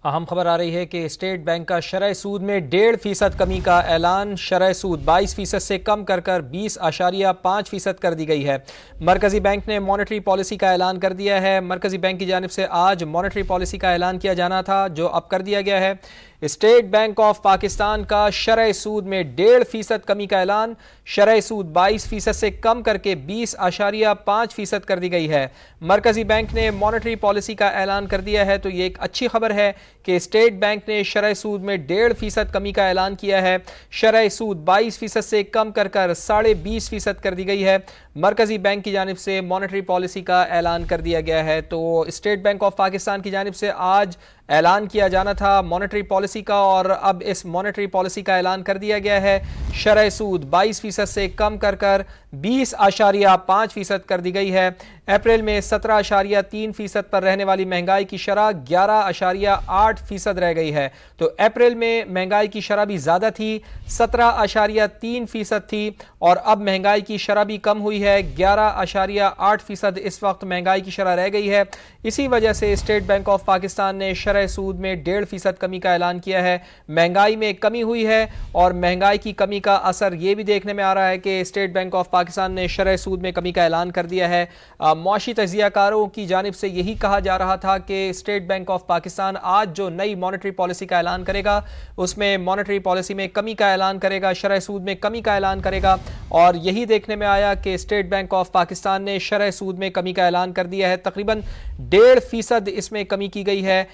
अहम खबर आ रही है कि स्टेट बैंक का शरह सूद में 1.5% कमी का ऐलान। शरह सूद 22% से कम कर 20.5% कर दी गई है। मरकजी बैंक ने मॉनेटरी पॉलिसी का ऐलान कर दिया है। मरकजी बैंक की जानिब से आज मॉनेटरी पॉलिसी का ऐलान किया जाना था, जो अब कर दिया गया है। स्टेट बैंक ऑफ पाकिस्तान का शरह सूद में 1.5% कमी का ऐलान। शरह सूद 22% से कम करके 20.5% कर दी गई है। मरकजी बैंक ने मॉनेटरी पॉलिसी का ऐलान कर दिया है, तो ये एक अच्छी खबर है कि स्टेट बैंक ने शरह सूद में 1.5% कमी का ऐलान किया है। शरह सूद 22% से कम कर 20.5% कर दी गई है। मरकजी बैंक की जानिब से मॉनेटरी पॉलिसी का ऐलान कर दिया गया है। तो स्टेट बैंक ऑफ पाकिस्तान की जानिब से आज ऐलान किया जाना था मॉनेटरी पॉलिसी का, और अब इस मॉनेटरी पॉलिसी का ऐलान कर दिया गया है। शरह सूद 22% से कम कर 20.5% कर दी गई है। अप्रैल में 17.3% पर रहने वाली महंगाई की शरह 11.8% रह गई है। तो अप्रैल में महंगाई की शरह भी ज़्यादा थी, 17.3% थी, और अब महंगाई की शरह भी कम हुई है, 11.8% इस वक्त महंगाई की शरह रह गई है। इसी वजह से स्टेट बैंक ऑफ पाकिस्तान ने शरह सूद में 1.5% कमी का ऐलान किया है। महंगाई में कमी हुई है, और महंगाई की कमी का असर ये भी देखने में आ रहा है कि स्टेट बैंक ऑफ पाकिस्तान ने शरह सूद में कमी का ऐलान कर दिया है। मौशी तजियाकारों की जानिब से यही कहा जा रहा था कि स्टेट बैंक ऑफ पाकिस्तान आज जो नई मॉनेटरी पॉलिसी का ऐलान करेगा, उसमें मॉनेटरी पॉलिसी में कमी का ऐलान करेगा, शरह सूद में कमी का ऐलान करेगा। और यही देखने में आया कि स्टेट बैंक ऑफ पाकिस्तान ने शरह सूद में कमी का ऐलान कर दिया है। तकरीबन 1.5% इसमें कमी की गई है।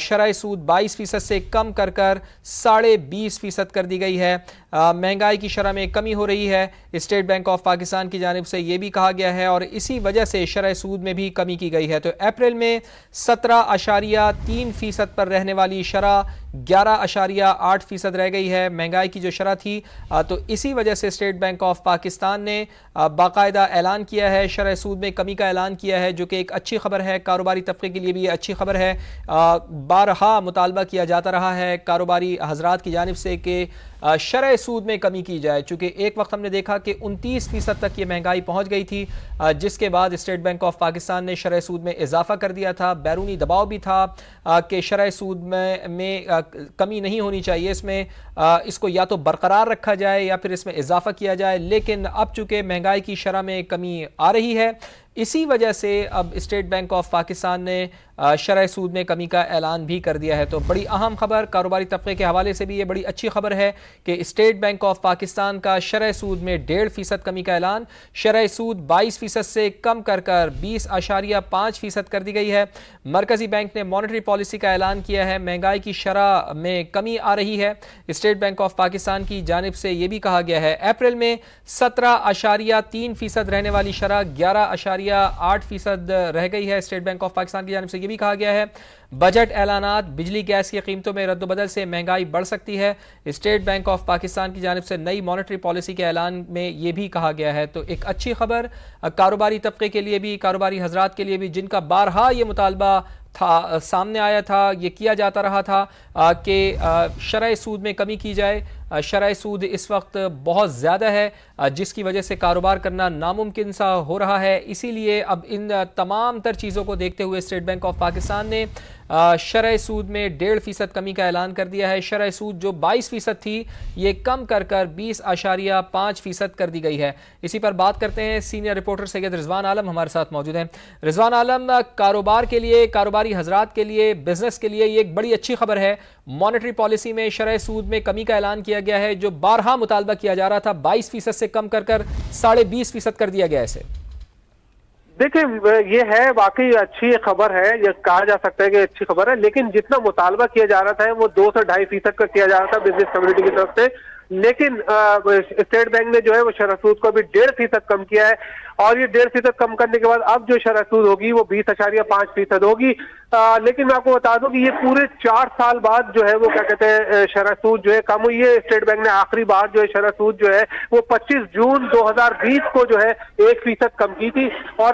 शरह सूद 22% से कम कर 20.5% कर दी गई है। महंगाई की शरह में कमी हो रही है, स्टेट बैंक ऑफ पाकिस्तान की जानिब से यह भी कहा गया है, और इसी वजह से शरह सूद में भी कमी की गई है। तो अप्रैल में 17.3% पर रहने वाली शरह 11.8% रह गई है, महंगाई की जो शरह थी। तो इसी वजह से स्टेट बैंक ऑफ पाकिस्तान ने बाकायदा ऐलान किया है, शरह सूद में कमी का ऐलान किया है, जो कि एक अच्छी खबर है। कारोबारी तबके के लिए भी अच्छी खबर है। बारहा मुतालबा किया जाता रहा है कारोबारी हजरात की जानिब से कि शरह सूद में कमी की जाए, चूंकि एक वक्त हमने देखा कि 29% तक ये महंगाई पहुंच गई थी, जिसके बाद स्टेट बैंक ऑफ पाकिस्तान ने शरह सूद में इजाफा कर दिया था। बैरूनी दबाव भी था कि शरह सूद में कमी नहीं होनी चाहिए, इसमें इसको या तो बरकरार रखा जाए या फिर इसमें इजाफा किया जाए। लेकिन अब चूंकि महंगाई की शरह में कमी आ रही है, इसी वजह से अब स्टेट बैंक ऑफ पाकिस्तान ने शरह सूद में कमी का ऐलान भी कर दिया है। तो बड़ी अहम खबर, कारोबारी तबके के हवाले से भी ये बड़ी अच्छी खबर है कि स्टेट बैंक ऑफ पाकिस्तान का शरह सूद में 1.5% कमी का ऐलान। शरह सूद 22% से कम कर 20.5% कर दी गई है। मरकजी बैंक ने मॉनेटरी पॉलिसी का ऐलान किया है। महंगाई की शरह में कमी आ रही है। स्टेट बैंक ऑफ पाकिस्तान की जानिब से यह भी कहा गया है, अप्रैल में 17.3% रहने वाली शरह 11.8% रह गई है। स्टेट बैंक ऑफ पाकिस्तान की जानिब से यह भी कहा गया है, बजट ऐलानात, बिजली गैस की कीमतों में रद्दबदल से महंगाई बढ़ सकती है। स्टेट बैंक ऑफ पाकिस्तान की जानिब से नई मॉनेटरी पॉलिसी के ऐलान में यह भी कहा गया है। तो एक अच्छी खबर कारोबारी तबके के लिए भी, कारोबारी हजरात के लिए भी, जिनका बारहा ये मुतालबा था, सामने आया था, ये किया जाता रहा था कि शरह सूद में कमी की जाए। शरह सूद इस वक्त बहुत ज़्यादा है, जिसकी वजह से कारोबार करना नामुमकिन सा हो रहा है। इसीलिए अब इन तमाम तर चीज़ों को देखते हुए स्टेट बैंक ऑफ पाकिस्तान ने शरह सूद में 1.5% कमी का ऐलान कर दिया है। शरह सूद जो 22% थी, ये कम कर 20.5% कर दी गई है। इसी पर बात करते हैं, सीनियर रिपोर्टर सैयद रिजवान आलम हमारे साथ मौजूद हैं। रिजवान आलम, कारोबार के लिए, कारोबारी हजरात के लिए, बिजनेस के लिए ये एक बड़ी अच्छी खबर है। मॉनेटरी पॉलिसी में शरह सूद में कमी का ऐलान किया गया है, जो बारहा मुतालबा किया जा रहा था, 22% से कम कर 20.5% कर दिया गया है इसे। देखिए, ये है वाकई अच्छी खबर है, ये कहा जा सकता है कि अच्छी खबर है। लेकिन जितना मुतालबा किया जा रहा था वो 2 से 2.5% का किया जा रहा था बिजनेस कम्युनिटी की तरफ से। लेकिन स्टेट बैंक ने जो है वो शरह सूद को भी 1.5% कम किया है, और ये 1.5% कम करने के बाद अब जो शरह सूद होगी वो 20.5% होगी। लेकिन मैं आपको बता दूं कि ये पूरे 4 साल बाद जो है वो क्या कहते हैं शरह सूद जो है कम हुई है। स्टेट बैंक ने आखिरी बार जो है शरह सूद जो है वो 25 जून 2020 को जो है 1% कम की थी, और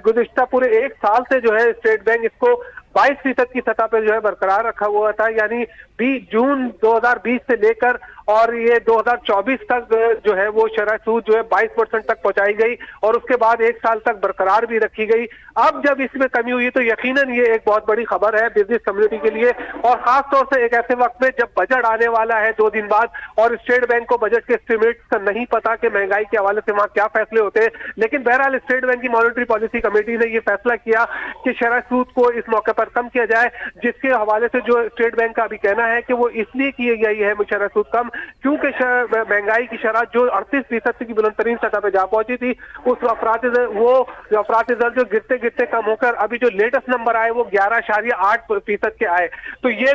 गुज़िश्ता पूरे 1 साल से जो है स्टेट बैंक इसको 22% की सतह पर जो है बरकरार रखा हुआ था। यानी 20 जून 2020 से लेकर और ये 2024 तक जो है वो शरह सूद जो है 22% तक पहुंचाई गई और उसके बाद 1 साल तक बरकरार भी रखी गई। अब जब इसमें कमी हुई तो यकीनन ये एक बहुत बड़ी खबर है बिजनेस कम्युनिटी के लिए, और खासतौर से एक ऐसे वक्त में जब बजट आने वाला है 2 दिन बाद और स्टेट बैंक को बजट के एस्टिमेट्स का नहीं पता कि महंगाई के हवाले से वहां क्या फैसले होते हैं। लेकिन बहरहाल स्टेट बैंक की मॉनेटरी पॉलिसी कमेटी ने यह फैसला किया कि शरह सूद को इस मौके पर कम किया जाए, जिसके हवाले से जो स्टेट बैंक का अभी कहना है कि वो इसलिए की गई है शरह सूद कम क्योंकि महंगाई की शरह जो 38% की बुलंदतरीन सतह पर जा पहुंची थी, उस अफरात दर जो गिरते गिरते कम होकर अभी जो लेटेस्ट नंबर आए वो 11.8% के आए। तो ये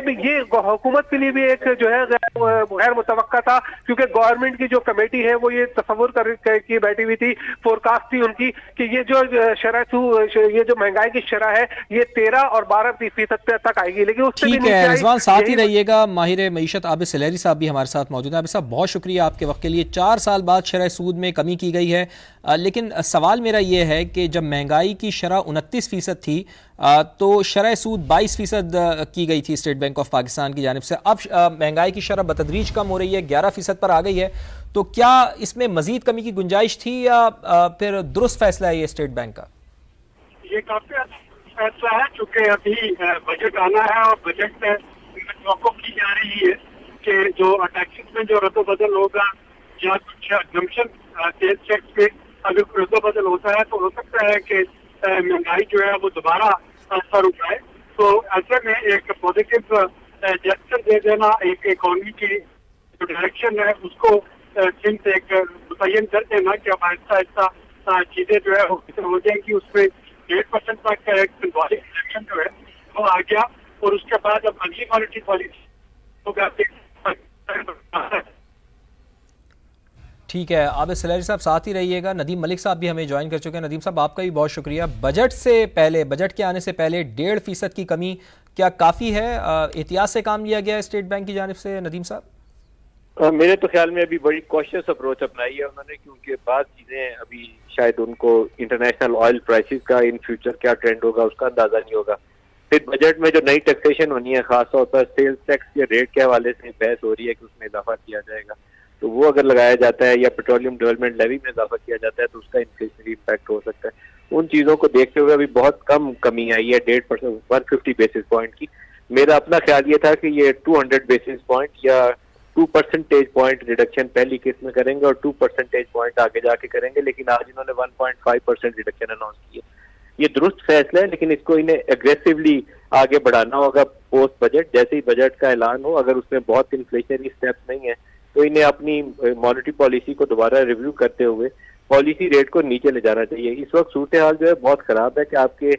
हुकूमत के लिए भी एक जो है गैर मुतवक्का था, क्योंकि गवर्नमेंट की जो कमेटी है वो ये तस्वुर की बैठी हुई थी, फोरकास्ट थी उनकी कि ये जो महंगाई की शरह है ये 13 और 12% तक आएगी, लेकिन उससे भी ठीक है। रिजवान साथ ही रहिएगा। माहिर मईशत आबिद सलेरी साहब भी हमारे साथ मौजूद हैं। आबिद साहब बहुत शुक्रिया आपके वक्त के लिए। 4 साल बाद शरह सूद में कमी की गई है, लेकिन सवाल मेरा ये है कि जब महंगाई की शरह 29% थी तो शरह सूद 22% की गई थी स्टेट बैंक ऑफ पाकिस्तान की जानिब से। अब महंगाई की शरह बतदरीज कम हो रही है, 11% पर आ गई है। तो क्या इसमें मजीद कमी की गुंजाइश थी या फिर दुरुस्त फैसला है ये स्टेट बैंक का? ये काफी फैसला है, चूंकि अभी बजट आना है और बजट में तवक्को की जा रही है कि जो टैक्सेस में जो रद्द-ओ-बदल होगा या कुछ एग्जम्पशन सेल्स टैक्स में अगर कोई रद्द-ओ-बदल होता है तो हो सकता है कि महंगाई जो है वो दोबारा सर उठाए। तो ऐसे में एक पॉजिटिव डायरेक्शन दे देना, एक इकोनॉमी की जो डायरेक्शन है उसको सिंथ एक मुतय्यन कर देना कि अब आहिस्ता आहिस्ता चीजें जो है वो हो जाएंगी। उसमें 1.5% तक का एक सिंबॉलिक डायरेक्शन जो है वो आ गया और उसके बाद अब अगली मॉनेटरी पॉलिसी होगा। ठीक है। आबिद सलेरी साहब साथ ही रहिएगा। नदीम मलिक साहब भी हमें ज्वाइन कर चुके हैं। नदीम साहब आपका भी बहुत शुक्रिया। बजट से पहले, बजट के आने से पहले 1.5% की कमी क्या काफ़ी है? एहतियात से काम लिया गया है स्टेट बैंक की जानिब से नदीम साहब? मेरे तो ख्याल में अभी बड़ी कॉशियस अप्रोच अपनाई है उन्होंने, क्योंकि बाद चीज़ें अभी शायद उनको इंटरनेशनल ऑयल प्राइसेस का इन फ्यूचर क्या ट्रेंड होगा उसका अंदाजा नहीं होगा। फिर बजट में जो नई टैक्सेशन होनी है, खासतौर पर सेल्स टैक्स के रेट के हवाले से बहस हो रही है कि उसमें इजाफा किया जाएगा, तो वो अगर लगाया जाता है या पेट्रोलियम डेवलपमेंट लेवी में इजाफा किया जाता है तो उसका इन्फ्लेशनरी इम्पैक्ट हो सकता है। उन चीज़ों को देखते हुए अभी बहुत कम कमी आई है 1.5%, 150 बेसिस पॉइंट की। मेरा अपना ख्याल ये था कि ये 200 बेसिस पॉइंट या 2 परसेंटेज पॉइंट रिडक्शन पहली किस्त में करेंगे और 2 परसेंटेज पॉइंट आगे जाके करेंगे, लेकिन आज इन्होंने 1.5% रिडक्शन अनाउंस की है। ये दुरुस्त फैसला है, लेकिन इसको इन्हें एग्रेसिवली आगे बढ़ाना होगा पोस्ट बजट। जैसे ही बजट का ऐलान हो, अगर उसमें बहुत इन्फ्लेशनरी स्टेप्स नहीं है तो इन्हें अपनी मॉनेटरी पॉलिसी को दोबारा रिव्यू करते हुए पॉलिसी रेट को नीचे ले जाना चाहिए। इस वक्त सूरत हाल जो है बहुत खराब है कि आपके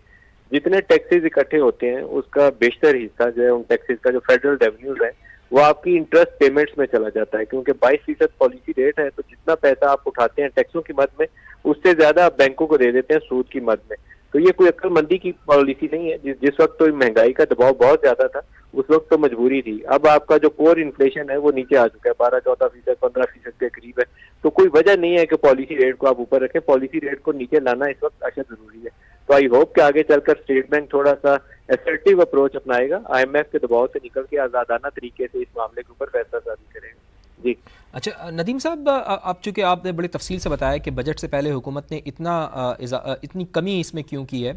जितने टैक्सेस इकट्ठे होते हैं उसका बेशतर हिस्सा जो है उन टैक्सेस का जो फेडरल रेवेन्यूज है वो आपकी इंटरेस्ट पेमेंट्स में चला जाता है, क्योंकि 22% पॉलिसी रेट है। तो जितना पैसा आप उठाते हैं टैक्सों की मद में, उससे ज्यादा आप बैंकों को दे देते हैं सूद की मद में। तो ये कोई अक्लमंदी की पॉलिसी नहीं है। जिस वक्त तो महंगाई का दबाव बहुत ज्यादा था उस वक्त तो मजबूरी थी। अब आपका जो कोर इन्फ्लेशन है वो नीचे आ चुका है, 12-14%, 15% के करीब है। तो कोई वजह नहीं है कि पॉलिसी रेट को आप ऊपर रखें। पॉलिसी रेट को नीचे लाना इस वक्त अशद जरूरी है। तो आई होप कि आगे चलकर स्टेट बैंक थोड़ा सा असर्टिव अप्रोच अपनाएगा, IMF के दबाव से निकल के आजादाना तरीके से इस मामले के ऊपर फैसला साजी करेगा। जी अच्छा नदीम साहब, अब चूंकि आपने बड़ी तफसील से बताया कि बजट से पहले हुकूमत ने इतनी कमी इसमें क्यों की है,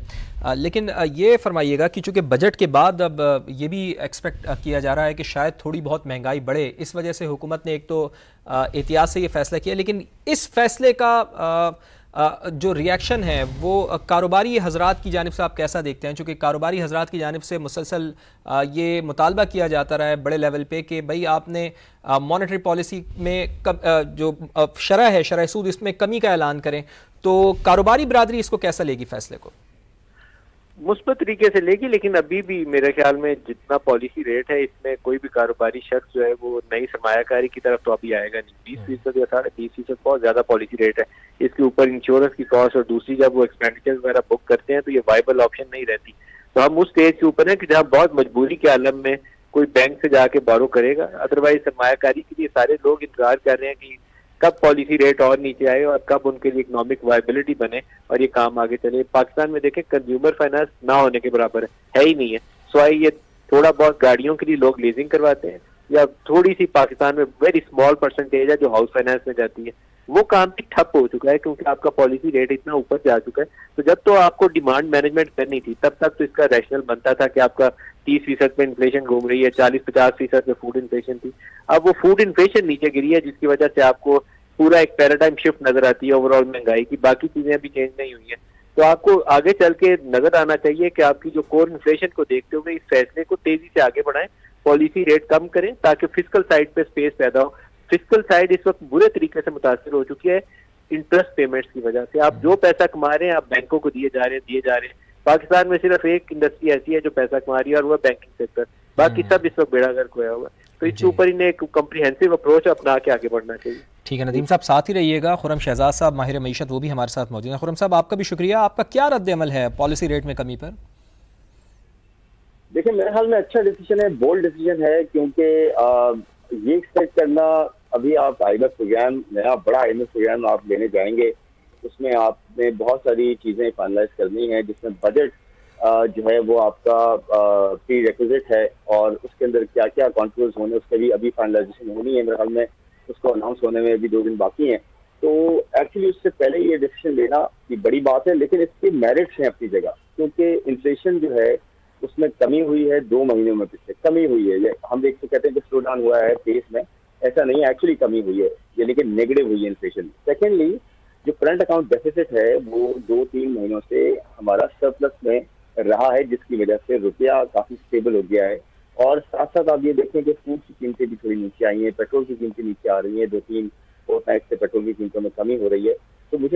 लेकिन ये फरमाइएगा कि चूंकि बजट के बाद अब ये भी एक्सपेक्ट किया जा रहा है कि शायद थोड़ी बहुत महंगाई बढ़े, इस वजह से हुकूमत ने एक तो एहतियात से ये फैसला किया, लेकिन इस फैसले का जो रिएक्शन है वो कारोबारी हजरात की जानिब से आप कैसा देखते हैं? चूँकि कारोबारी हजरात की जानिब से मुसलसल ये मुतालबा किया जाता रहा है बड़े लेवल पे कि भाई आपने मॉनेटरी पॉलिसी में जो शरह है, शरह सूद, इसमें कमी का ऐलान करें। तो कारोबारी बरादरी इसको कैसा लेगी फैसले को? मुस्बत तरीके से लेगी, लेकिन अभी भी मेरे ख्याल में जितना पॉलिसी रेट है इसमें कोई भी कारोबारी शख्स जो है वो नई सरमायाकारी की तरफ तो अभी आएगा नहीं। 20% या 20.5% बहुत ज्यादा पॉलिसी रेट है। इसके ऊपर इंश्योरेंस की कॉस्ट और दूसरी जब वो एक्सपेंडिचर वगैरह बुक करते हैं तो ये वाइबल ऑप्शन नहीं रहती। तो हम उस स्टेज के ऊपर है कि जहाँ बहुत मजबूरी के आलम में कोई बैंक से जाके बारो करेगा। अदरवाइज सरमायाकारी के लिए सारे लोग इंतजार कर रहे हैं कि कब पॉलिसी रेट और नीचे आए और कब उनके लिए इकोनॉमिक वायबिलिटी बने और ये काम आगे चले। पाकिस्तान में देखें कंज्यूमर फाइनेंस ना होने के बराबर है ही नहीं है। सो ये थोड़ा बहुत गाड़ियों के लिए लोग लीजिंग करवाते हैं, या थोड़ी सी पाकिस्तान में वेरी स्मॉल परसेंटेज है जो हाउस फाइनेंस में जाती है, वो काम भी ठप हो चुका है क्योंकि आपका पॉलिसी रेट इतना ऊपर जा चुका है। तो जब तो आपको डिमांड मैनेजमेंट करनी थी तब तक तो इसका रैशनल बनता था कि आपका 30% पे इन्फ्लेशन घूम रही है, 40-50% पे फूड इन्फ्लेशन थी। अब वो फूड इन्फ्लेशन नीचे गिरी है जिसकी वजह से आपको पूरा एक पैराडाइम शिफ्ट नजर आती है ओवरऑल महंगाई की। बाकी चीजें अभी चेंज नहीं हुई है, तो आपको आगे चल के नजर आना चाहिए कि आपकी जो कोर इन्फ्लेशन को देखते हुए इस फैसले को तेजी से आगे बढ़ाएं, पॉलिसी रेट कम करें ताकि फिस्कल साइड पे स्पेस पैदा हो। फिस्कल साइड इस वक्त बुरे तरीके से मुतासर हो चुकी है इंटरेस्ट पेमेंट्स की वजह से। आप जो पैसा कमा रहे हैं आप बैंकों को दिए जा रहे हैं। पाकिस्तान में सिर्फ एक इंडस्ट्री ऐसी है जो पैसा कमा रही है और वो बैंकिंग सेक्टर, बाकी सब इस वक्त बेड़ा गर्क होया हुआ है। तो इसके ऊपर इन्हें एक कम्प्रिहेंसिव अप्रोच अपना के आगे बढ़ना चाहिए। ठीक है नदीम साहब, साथ ही रहिएगा। खुर्रम शहजाद साहब माहिर मईशत वो भी हमारे साथ मौजूद हैं। खुर्रम साहब, आपका भी शुक्रिया। आपका क्या रद्द अमल है पॉलिसी रेट में कमी पर? देखिए, मेरे ख्याल में अच्छा डिसीजन है, बोल्ड डिसीजन है, क्योंकि ये एक्सपेक्ट करना, अभी आप IMF प्रोग्राम, नया बड़ा IMF प्रोग्राम आप लेने जाएंगे, उसमें आपने बहुत सारी चीजें फाइनलाइज करनी है, जिसमें बजट जो है वो आपका प्री रिक्विजिट है और उसके अंदर क्या क्या कॉन्ट्रोल्स होने उसके भी अभी फाइनलाइजेशन होनी है। मेरे ख्याल में उसको अनाउंस होने में अभी 2 दिन बाकी हैं। तो एक्चुअली उससे पहले ये डिसीजन लेना की बड़ी बात है, लेकिन इसके मेरिट्स हैं अपनी जगह, क्योंकि इन्फ्लेशन जो है उसमें कमी हुई है 2 महीनों में, पिछले कमी हुई है। हम एक तो कहते हैं कि स्लो डाउन हुआ है पेस में, ऐसा नहीं है, एक्चुअली कमी हुई है, यानी कि नेगेटिव हुई है इन्फ्लेशन। सेकेंडली, जो करंट अकाउंट डेफिसिट है वो 2-3 महीनों से हमारा सरप्लस में रहा है, जिसकी वजह से रुपया काफी स्टेबल हो गया है। और साथ साथ आप ये देखें कि फूड की कीमतें भी थोड़ी नीचे आई हैं, पेट्रोल की कीमतें नीचे आ रही हैं, 2-3 और पैक से पेट्रोल की कीमतों में कमी हो रही है। तो मुझे